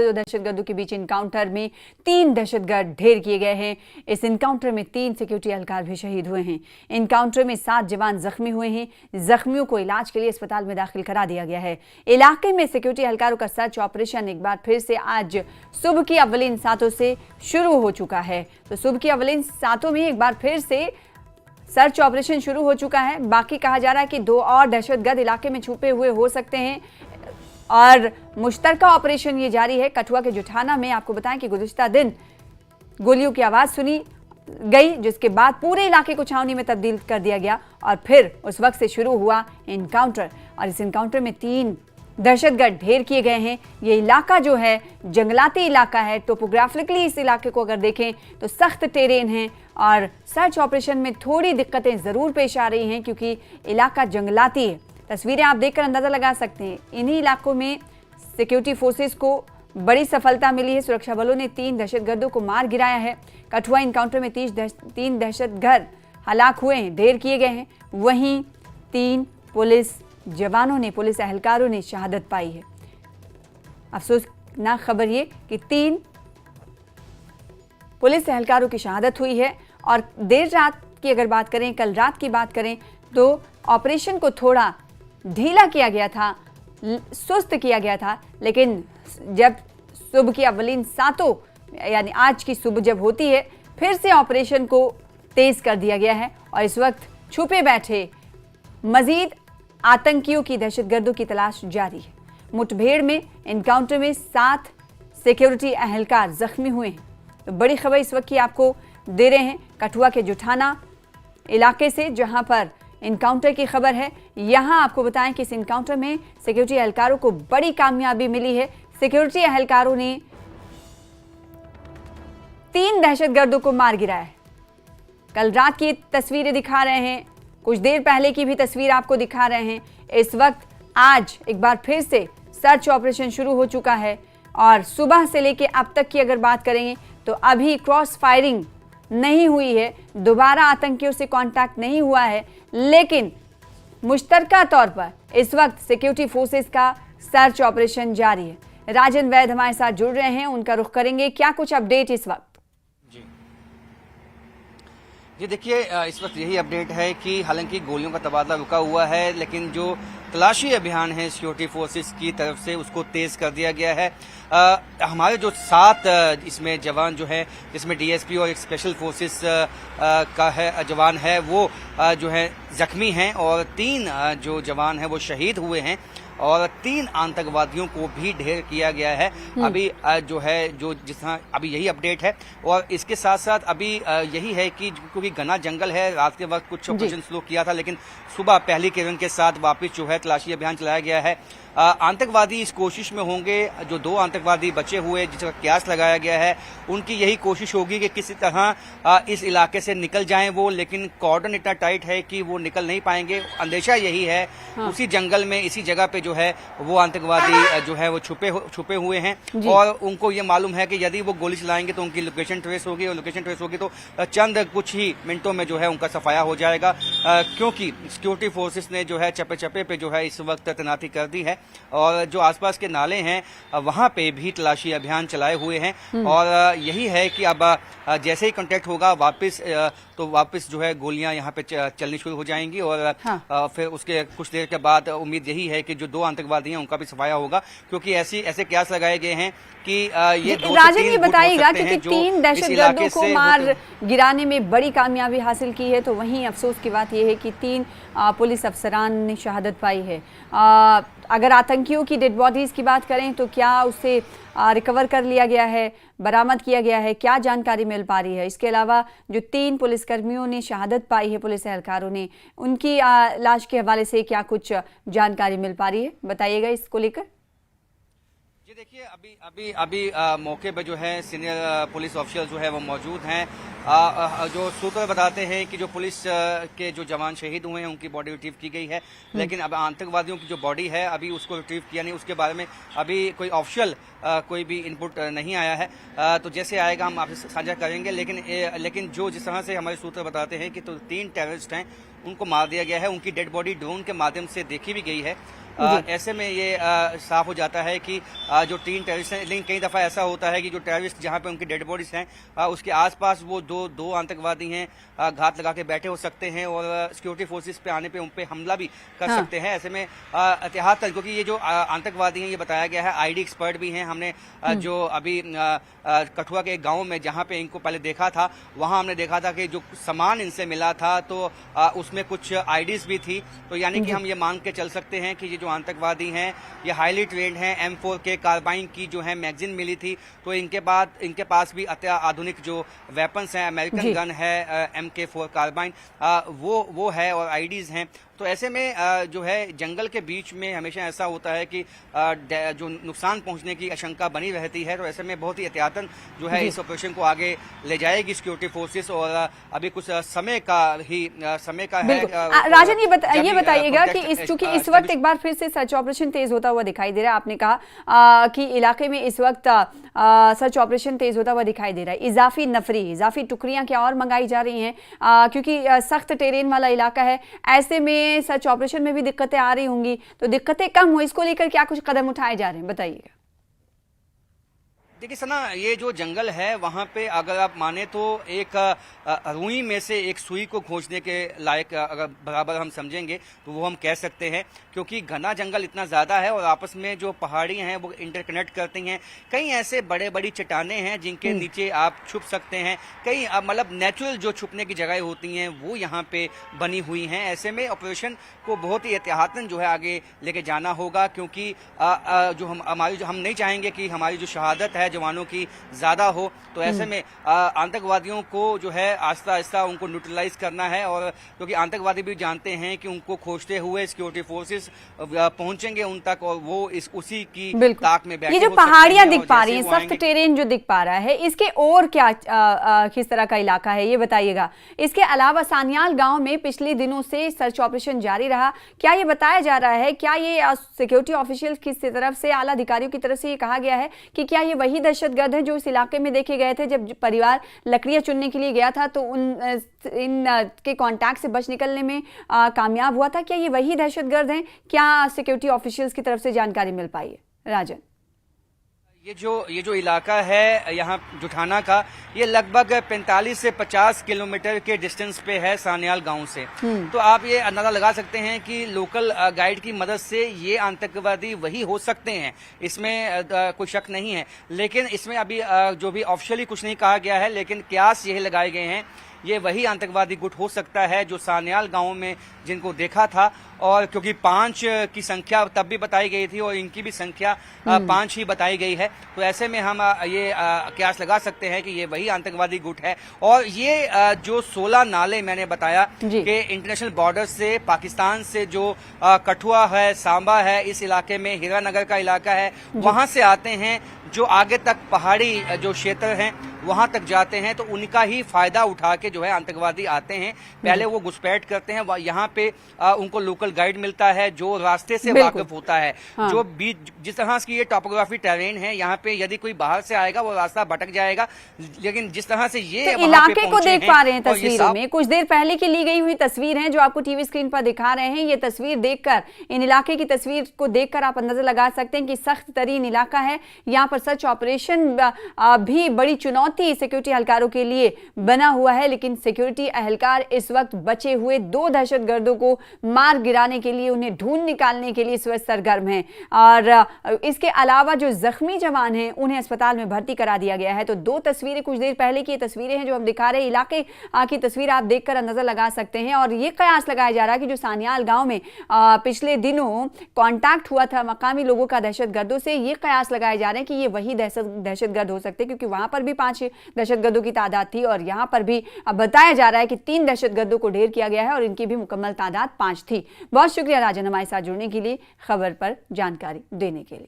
दो दहशतगर्दों के बीच इनकाउंटर में 3 दहशतगर्द ढेर किए गए हैं। इस इनकाउंटर में 3 सिक्योरिटी एहलकार भी शहीद हुए हैं। इनकाउंटर में 7 जवान जख्मी हुए हैं। जख्मियों को इलाज के लिए अस्पताल में दाखिल करा दिया गया है। इलाके में सिक्योरिटी एहलकारों का सर्च ऑपरेशन एक बार फिर से आज सुबह की अव्वलीन सातों से शुरू हो चुका है। तो सुबह की अव्वलीन सातों में एक बार फिर से सर्च ऑपरेशन शुरू हो चुका है। बाकी कहा जा रहा है कि 2 और दहशतगर्द इलाके में छुपे हुए हो सकते हैं और मुश्तरका ऑपरेशन ये जारी है। कठुआ के जुठाना में आपको बताएं कि गुज़िश्ता दिन गोलियों की आवाज सुनी गई, जिसके बाद पूरे इलाके को छावनी में तब्दील कर दिया गया और फिर उस वक्त से शुरू हुआ इनकाउंटर और इस इनकाउंटर में 3 दहशतगर्द ढेर किए गए हैं। ये इलाका जो है जंगलाती इलाका है। टोपोग्राफिकली इस इलाके को अगर देखें तो सख्त टेरेन है और सर्च ऑपरेशन में थोड़ी दिक्कतें ज़रूर पेश आ रही हैं क्योंकि इलाका जंगलाती है। तस्वीरें आप देखकर अंदाज़ा लगा सकते हैं। इन्हीं इलाकों में सिक्योरिटी फोर्सेस को बड़ी सफलता मिली है। सुरक्षा बलों ने 3 दहशतगर्दों को मार गिराया है। कठुआ इनकाउंटर में 3 दहशतगर्द हलाक हुए हैं, ढेर किए गए हैं। वहीं 3 पुलिस जवानों ने, पुलिस एहलकारों ने शहादत पाई है। अफसोसनाक खबर ये कि 3 पुलिस एहलकारों की शहादत हुई है और देर रात की अगर बात करें, कल रात की बात करें तो ऑपरेशन को थोड़ा ढीला किया गया था, सुस्त किया गया था, लेकिन जब सुबह की अव्वलीन सातों यानी आज की सुबह जब होती है फिर से ऑपरेशन को तेज कर दिया गया है और इस वक्त छुपे बैठे मजीद आतंकियों की, दहशतगर्दों की तलाश जारी है। मुठभेड़ में, इनकाउंटर में 7 सिक्योरिटी एहलकार जख्मी हुए हैं। तो बड़ी खबर इस वक्त की आपको दे रहे हैं कठुआ के जुठाना इलाके से, जहां पर इनकाउंटर की खबर है। यहां आपको बताएं कि इस इनकाउंटर में सिक्योरिटी एहलकारों को बड़ी कामयाबी मिली है। सिक्योरिटी एहलकारों ने 3 दहशतगर्दों को मार गिराया है। कल रात की तस्वीरें दिखा रहे हैं, कुछ देर पहले की भी तस्वीर आपको दिखा रहे हैं। इस वक्त आज एक बार फिर से सर्च ऑपरेशन शुरू हो चुका है और सुबह से लेकर अब तक की अगर बात करेंगे तो अभी क्रॉस फायरिंग नहीं हुई है, दोबारा आतंकियों से कांटेक्ट नहीं हुआ है, लेकिन मुश्तरका तौर पर इस वक्त सिक्योरिटी फोर्सेस का सर्च ऑपरेशन जारी है। राजन वैद हमारे साथ जुड़ रहे हैं, उनका रुख करेंगे। क्या कुछ अपडेट इस वक्त? जी देखिए, इस वक्त यही अपडेट है कि हालांकि गोलियों का तबादला रुका हुआ है, लेकिन जो तलाशी अभियान है सिक्योरिटी फोर्सेस की तरफ से उसको तेज कर दिया गया है। हमारे जो 7 इसमें जवान जो है, जिसमें डीएसपी और एक स्पेशल फोर्सेस का है जवान है, वो जो है जख्मी हैं और 3 जो जवान हैं वो शहीद हुए हैं और 3 आतंकवादियों को भी ढेर किया गया है। अभी जो है जिस तरह अभी यही अपडेट है और इसके साथ साथ अभी यही है कि क्योंकि घना जंगल है, रात के वक्त कुछ ऑपरेशन शुरू किया था, लेकिन सुबह पहली किरण के साथ वापस जो है तलाशी अभियान चलाया गया है। आतंकवादी इस कोशिश में होंगे, जो 2 आतंकवादी बचे हुए जिसका कयास लगाया गया है, उनकी यही कोशिश होगी कि किसी तरह इस इलाके से निकल जाएं वो, लेकिन कॉर्डन इतना टाइट है कि वो निकल नहीं पाएंगे। अंदेशा यही है। उसी जंगल में, इसी जगह पे जो है वो आतंकवादी जो है वो छुपे हुए हैं और उनको ये मालूम है कि यदि वो गोली चलाएंगे तो उनकी लोकेशन ट्रेस होगी और लोकेशन ट्रेस होगी तो चंद कुछ ही मिनटों में जो है उनका सफाया हो जाएगा, क्योंकि सिक्योरिटी फोर्सेस ने जो है चप्पे चप्पे पे जो है इस वक्त तैनाती कर दी है और जो आसपास के नाले हैं वहां पे भी तलाशी अभियान चलाए हुए हैं और यही है कि अब जैसे ही कांटेक्ट होगा वापस जो है गोलियां यहाँ पे चलनी शुरू हो जाएंगी और फिर उसके कुछ देर के बाद उम्मीद यही है कि जो 2 आतंकवादी हैं उनका भी सफाया होगा, क्योंकि ऐसे कयास लगाए गए हैं कि ये 2 से 3 ये बताइएगा क्योंकि 3 दहशतगर्दों को मार गिराने में बड़ी कामयाबी हासिल की है, तो वहीं अफसोस की बात यह है कि 3 पुलिस अफसरान ने शहादत पाई है। अगर आतंकियों की डेड बॉडीज की बात करें तो क्या उसे रिकवर कर लिया गया है, बरामद किया गया है, क्या जानकारी मिल पा रही है? इसके अलावा जो 3 पुलिसकर्मियों ने शहादत पाई है, पुलिस एहलकारों ने, उनकी लाश के हवाले से क्या कुछ जानकारी मिल पा रही है, बताइएगा इसको लेकर। जी देखिए, अभी मौके पर जो है सीनियर पुलिस ऑफिसर जो है वो मौजूद हैं। जो सूत्र बताते हैं कि जो पुलिस के जो जवान शहीद हुए हैं उनकी बॉडी रिट्रीव की गई है, लेकिन अब आतंकवादियों की जो बॉडी है अभी उसको रिट्रीव किया नहीं, उसके बारे में अभी कोई ऑफिशियल कोई भी इनपुट नहीं आया है। तो जैसे आएगा हम आपसे साझा करेंगे, लेकिन जिस तरह से हमारे सूत्र बताते हैं कि तो 3 टेररिस्ट हैं उनको मार दिया गया है, उनकी डेड बॉडी ड्रोन के माध्यम से देखी भी गई है ऐसे में ये साफ हो जाता है कि जो 3 टेररिस्ट हैं, लेकिन कई दफ़ा ऐसा होता है कि जो टेररिस्ट जहाँ पे उनकी डेड बॉडीज हैं उसके आसपास वो दो आतंकवादी हैं, घात लगा के बैठे हो सकते हैं और सिक्योरिटी फोर्सेस पे आने पे उन पे हमला भी कर सकते हैं। ऐसे में एहतियात, क्योंकि ये जो आतंकवादी हैं ये बताया गया है आईडी एक्सपर्ट भी हैं। हमने जो अभी कठुआ के एक गाँव में जहाँ पे इनको पहले देखा था, वहाँ हमने देखा था कि जो सामान इनसे मिला था तो उसमें कुछ आईडीज भी थी। तो यानी कि हम ये मान के चल सकते हैं कि ये जो आतंकवादी हैं ये हाईली ट्रेंड हैं। M4 के कार्बाइन की जो है मैगजीन मिली थी, तो इनके पास भी आधुनिक जो वेपन्स हैं, अमेरिकन गन है MK4 कार्बाइन, वो है और आईडीज हैं। तो ऐसे में जो है जंगल के बीच में हमेशा ऐसा होता है कि जो नुकसान पहुंचने की आशंका बनी रहती है। तो ऐसे में बहुत ही एहतियातन जो है इस ऑपरेशन को आगे ले जाएगी सिक्योरिटी फोर्सेस, और अभी कुछ समय का है। राजन, ये बताइएगा कि चूंकि इस वक्त एक बार फिर से सर्च ऑपरेशन तेज होता हुआ दिखाई दे रहा है, आपने कहा कि इलाके में इस वक्त सर्च ऑपरेशन तेज होता हुआ दिखाई दे रहा है, इजाफी टुकड़ियां क्या और मंगाई जा रही हैं, क्योंकि सख्त टेरेन वाला इलाका है, ऐसे में सर्च ऑपरेशन में भी दिक्कतें आ रही होंगी, तो दिक्कतें कम हो इसको लेकर क्या कुछ कदम उठाए जा रहे हैं, बताइएगा। देखिए सना, ये जो जंगल है वहाँ पे अगर आप माने तो एक रुई में से एक सुई को खोजने के लायक अगर बराबर हम समझेंगे तो वो हम कह सकते हैं, क्योंकि घना जंगल इतना ज़्यादा है और आपस में जो पहाड़ियाँ हैं वो इंटरकनेक्ट करती हैं। कई ऐसे बड़ी चट्टानें हैं जिनके नीचे आप छुप सकते हैं, कई मतलब नेचुरल जो छुपने की जगह होती हैं वो यहाँ पे बनी हुई हैं। ऐसे में ऑपरेशन को बहुत ही एहतियातन जो है आगे लेके जाना होगा, क्योंकि हम नहीं चाहेंगे कि हमारी जो शहादत है जवानों की ज्यादा हो। तो ऐसे में आतंकवादियों को जो है आहिस्ता आहिस्ता उनको न्यूट्रलाइज करना है, और क्योंकि आतंकवादी भी जानते हैं कि उनको खोजते हुए सिक्योरिटी फोर्सेस पहुंचेंगे उन तक और वो उसी की ताक में बैठे। ये जो पहाड़ियां दिख पा रही हैं, सख्त टेरेन जो दिख पा रहा है, इसके और क्या किस तरह का इलाका है ये बताइएगा। इसके अलावा सानियाल गांव में पिछले दिनों से सर्च ऑपरेशन जारी रहा, क्या ये बताया जा रहा है, क्या ये सिक्योरिटी ऑफिशियल्स की तरफ से, आला अधिकारियों की तरफ से ये कहा गया है कि क्या ये वही दहशतगर्द हैं जो इस इलाके में देखे गए थे जब परिवार लकड़ियां चुनने के लिए गया था तो इन के कांटेक्ट से बच निकलने में कामयाब हुआ था? क्या ये वही दहशतगर्द हैं? क्या सिक्योरिटी ऑफिशियल्स की तरफ से जानकारी मिल पाई है? राजन, ये जो इलाका है यहाँ जुठाना का, ये लगभग 45 से 50 किलोमीटर के डिस्टेंस पे है सानियाल गांव से। तो आप ये अंदाजा लगा सकते हैं कि लोकल गाइड की मदद से ये आतंकवादी वही हो सकते हैं, इसमें कोई शक नहीं है। लेकिन इसमें अभी जो भी ऑफिशियली कुछ नहीं कहा गया है, लेकिन कयास यही लगाए गए हैं ये वही आतंकवादी गुट हो सकता है जो सानियाल गांव में जिनको देखा था। और क्योंकि 5 की संख्या तब भी बताई गई थी और इनकी भी संख्या 5 ही बताई गई है, तो ऐसे में हम ये कयास लगा सकते हैं कि ये वही आतंकवादी गुट है। और ये जो 16 नाले मैंने बताया कि इंटरनेशनल बॉर्डर से, पाकिस्तान से जो कठुआ है, सांबा है, इस इलाके में हीरानगर का इलाका है, वहां से आते हैं, जो आगे तक पहाड़ी जो क्षेत्र हैं वहां तक जाते हैं, तो उनका ही फायदा उठा के जो है आतंकवादी आते हैं। पहले वो घुसपैठ करते हैं, यहाँ पे उनको लोकल गाइड मिलता है जो रास्ते से वाकिफ होता है। हाँ। जो जिस तरह की ये टॉपोग्राफी टेरेन है, यहाँ पे यदि कोई बाहर से आएगा वो रास्ता भटक जाएगा, लेकिन जिस तरह से ये तो इलाके को देख पा रहे हैं तस्वीरों में, कुछ देर पहले की ली गई हुई तस्वीर है जो आपको टीवी स्क्रीन पर दिखा रहे हैं। ये तस्वीर देखकर, इन इलाके की तस्वीर को देखकर आप अंदाजा लगा सकते हैं कि सख्त तरीन इलाका है। यहाँ पर सर्च ऑपरेशन भी बड़ी चुनौती सिक्योरिटी एहलकारों के लिए बना हुआ है, लेकिन सिक्योरिटी एहलकार इस वक्त बचे हुए 2 दहशतगर्दों को मार गिराने के लिए, उन्हें ढूंढ निकालने के लिए इस वक्त सरगर्म हैं। और इसके अलावा जो जख्मी जवान हैं उन्हें अस्पताल में भर्ती करा दिया गया है। तो 2 तस्वीरें कुछ देर पहले की तस्वीरें हैं जो हम दिखा रहे हैं, इलाके की तस्वीर आप देखकर अंदाजा लगा सकते हैं। और ये कयास लगाया जा रहा है कि जो सानियाल गांव में पिछले दिनों कॉन्टैक्ट हुआ था मकामी लोगों का दहशतगर्दों से, ये कयास लगाए जा रहे हैं कि ये वही दहशतगर्द हो सकते हैं, क्योंकि वहां पर भी 5 दहशतगर्दों की तादाद थी और यहां पर भी अब बताया जा रहा है कि 3 दहशतगर्दों को ढेर किया गया है और इनकी भी मुकम्मल तादाद 5 थी। बहुत शुक्रिया राजन हमारे साथ जुड़ने के लिए, खबर पर जानकारी देने के लिए।